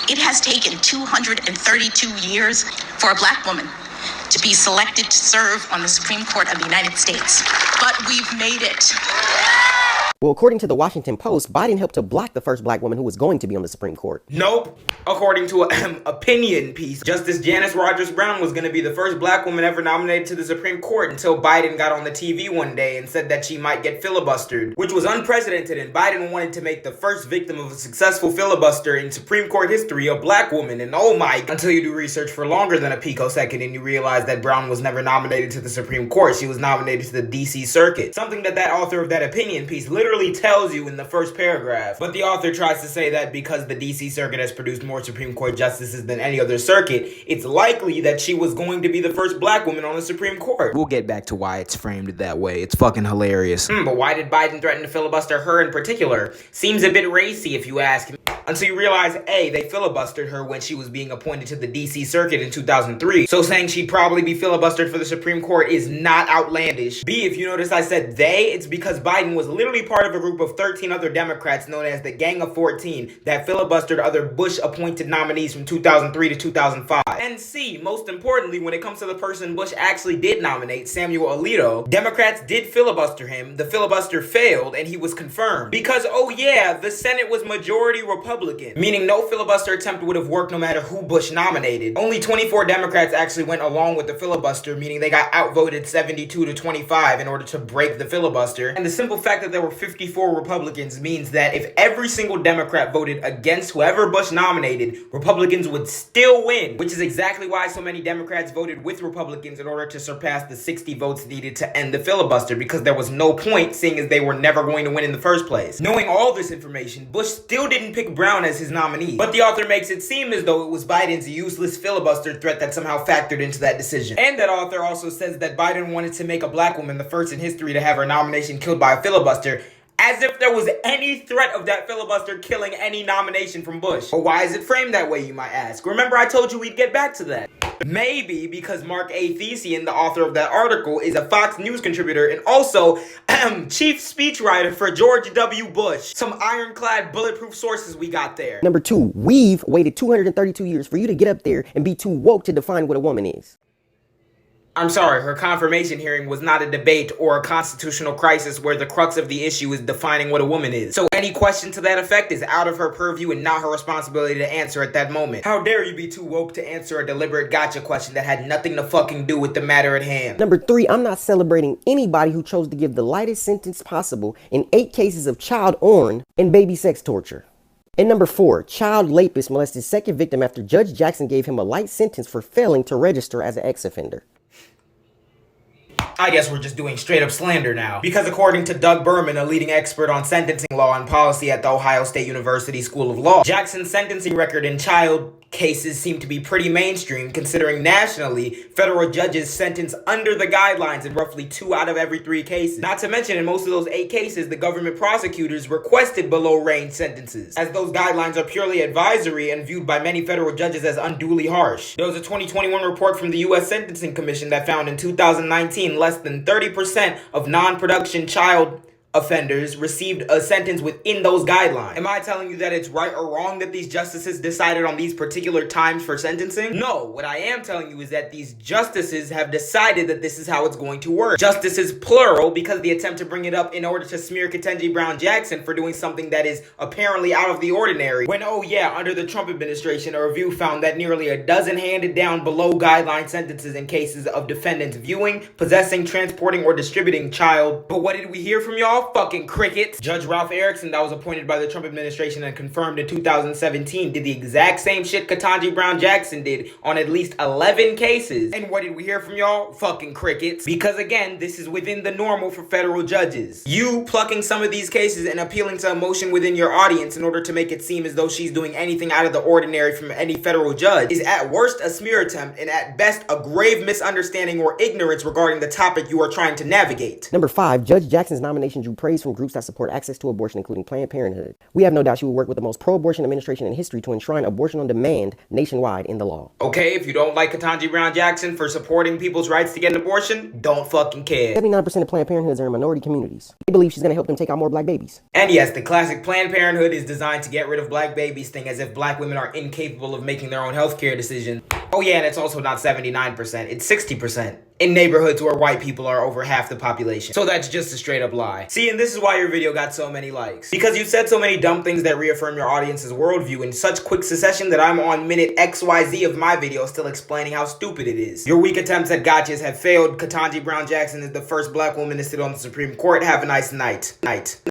It has taken 232 years for a black woman to be selected to serve on the Supreme Court of the United States. But we've made it. Well, according to the Washington Post, Biden helped to block the first black woman who was going to be on the Supreme Court. Nope. According to an opinion piece, Justice Janice Rogers Brown was going to be the first black woman ever nominated to the Supreme Court until Biden got on the TV one day and said that she might get filibustered, which was unprecedented, and Biden wanted to make the first victim of a successful filibuster in Supreme Court history a black woman. And oh my, until you do research for longer than a picosecond and you realize that Brown was never nominated to the Supreme Court. She was nominated to the DC Circuit. Something that author of that opinion piece literally tells you in the first paragraph. But the author tries to say that because the DC Circuit has produced more Supreme Court justices than any other circuit, it's likely that she was going to be the first black woman on the Supreme Court. We'll get back to why it's framed that way. It's fucking hilarious. But why did Biden threaten to filibuster her in particular? Seems a bit racy if you ask me. Until you realize, A, they filibustered her when she was being appointed to the DC Circuit in 2003. So saying she'd probably be filibustered for the Supreme Court is not outlandish. B, if you notice I said they, it's because Biden was literally part of a group of 13 other Democrats known as the Gang of 14 that filibustered other Bush-appointed nominees from 2003 to 2005. And C, most importantly, when it comes to the person Bush actually did nominate, Samuel Alito, Democrats did filibuster him, the filibuster failed, and he was confirmed. Because, oh yeah, the Senate was majority Republican, meaning no filibuster attempt would have worked no matter who Bush nominated. Only 24 Democrats actually went along with the filibuster, meaning they got outvoted 72 to 25 in order to break the filibuster. And the simple fact that there were 54 Republicans means that if every single Democrat voted against whoever Bush nominated, Republicans would still win, which is exactly why so many Democrats voted with Republicans in order to surpass the 60 votes needed to end the filibuster, because there was no point, seeing as they were never going to win in the first place. Knowing all this information, Bush still didn't pick Brown as his nominee, but the author makes it seem as though it was Biden's useless filibuster threat that somehow factored into that decision. And that author also says that Biden wanted to make a black woman the first in history to have her nomination killed by a filibuster, as if there was any threat of that filibuster killing any nomination from Bush. But why is it framed that way, you might ask? Remember I told you we'd get back to that. Maybe because Mark A. Thesian, the author of that article, is a Fox News contributor and also chief speechwriter for George W. Bush. Some ironclad bulletproof sources we got there. Number 2, we've waited 232 years for you to get up there and be too woke to define what a woman is. I'm sorry, her confirmation hearing was not a debate or a constitutional crisis where the crux of the issue is defining what a woman is. So any question to that effect is out of her purview and not her responsibility to answer at that moment. How dare you be too woke to answer a deliberate gotcha question that had nothing to fucking do with the matter at hand. Number 3, I'm not celebrating anybody who chose to give the lightest sentence possible in 8 cases of child porn and baby sex torture. And number 4, child rapist molested second victim after Judge Jackson gave him a light sentence for failing to register as an ex-offender. I guess we're just doing straight up slander now. Because according to Doug Berman, a leading expert on sentencing law and policy at the Ohio State University School of Law, Jackson's sentencing record in child cases seem to be pretty mainstream, considering nationally, federal judges sentence under the guidelines in roughly 2 out of every 3 cases. Not to mention, in most of those 8 cases, the government prosecutors requested below-range sentences, as those guidelines are purely advisory and viewed by many federal judges as unduly harsh. There was a 2021 report from the U.S. Sentencing Commission that found in 2019 less than 30% of non-production child offenders received a sentence within those guidelines. Am I telling you that it's right or wrong that these justices decided on these particular times for sentencing? No, what I am telling you is that these justices have decided that this is how it's going to work. Justices plural, because the attempt to bring it up in order to smear Ketanji Brown Jackson for doing something that is apparently out of the ordinary. When, oh yeah, under the Trump administration, a review found that nearly a dozen handed down below guideline sentences in cases of defendants viewing, possessing, transporting, or distributing child. But what did we hear from y'all? Fucking crickets. Judge Ralph Erickson, that was appointed by the Trump administration and confirmed in 2017, did the exact same shit Ketanji Brown Jackson did on at least 11 cases. And what did we hear from y'all? Fucking crickets. Because again, this is within the normal for federal judges. You plucking some of these cases and appealing to emotion within your audience in order to make it seem as though she's doing anything out of the ordinary from any federal judge is at worst a smear attempt and at best a grave misunderstanding or ignorance regarding the topic you are trying to navigate. Number 5, Judge Jackson's nomination drew praise from groups that support access to abortion, including Planned Parenthood. We have no doubt she will work with the most pro-abortion administration in history to enshrine abortion on demand nationwide in the law. Okay, if you don't like Ketanji Brown Jackson for supporting people's rights to get an abortion, don't fucking care. 79% of Planned Parenthoods are in minority communities. They believe she's going to help them take out more black babies. And yes, the classic Planned Parenthood is designed to get rid of black babies thing, as if black women are incapable of making their own healthcare decisions. Oh yeah, and it's also not 79%, it's 60%. In neighborhoods where white people are over half the population. So that's just a straight up lie. See, and this is why your video got so many likes. Because you said so many dumb things that reaffirm your audience's worldview in such quick succession that I'm on minute XYZ of my video still explaining how stupid it is. Your weak attempts at gotchas have failed. Ketanji Brown Jackson is the first black woman to sit on the Supreme Court. Have a nice night.